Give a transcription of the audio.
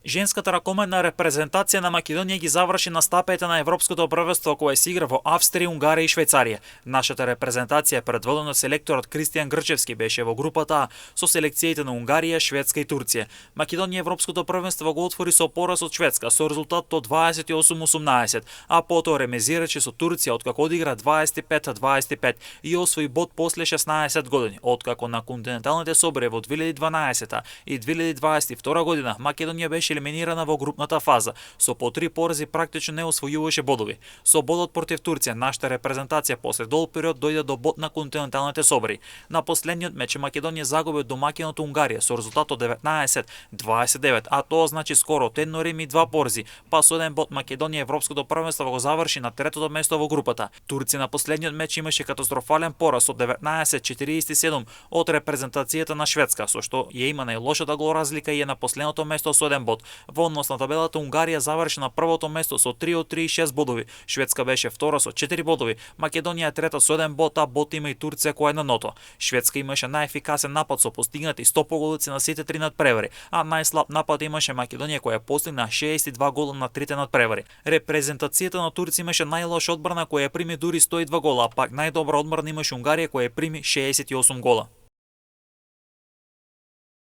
Женската ракометна репрезентација на Македонија ги заврши настапите на Европското првенство кое се игра во Австрија, Унгарија и Швајцарија. Нашата репрезентација предводена од селекторот Кристијан Грчевски беше во групата А со селекциите на Унгарија, Шведска и Турција. Македонија Европското првенство го отвори со пораз од Шведска со резултат од 28-18, а потоа ремезираше со Турција откако одигра 25-25 и освои бод после 16 години, откако на континенталните собори во 2012 и 2022 година Македонија беше елиминирана во групната фаза. Со по 3 порази практично не освојуваше бодови. Со бодот против Турција, нашата репрезентација после дол период дојде до бод на континенталните собори. На последниот меч Македонија загуби од домаќинот Унгарија со резултат од 19-29, а тоа значи скоро од едно реми 2 порази, па со еден бод Македонија Европското првенство го заврши на третото место во групата. Турција на последниот меч имаше катастрофален пораз од 19-47 од репрезентацијата на Шведска, со што ја има најлошата гол разлика и е на последното место со 1 бод. Во однос на табелата Унгарија заврши на првото место со 3 од 36 бодови, Шведска беше втора со 4 бодови, Македонија е трета со 1 бод, а бод има и Турција која е на ното. Шведска имаше најефикасен напад со постигнати 100 поголици на сите 3 надпревари, а најслаб напад имаше Македонија која постигна 62 гола на трите надпревари. Репрезентацијата на Турција имаше најлоша одбрана која прими дури 102 гола, а пак најдобра одбрана имаше Унгарија која прими 68 гола.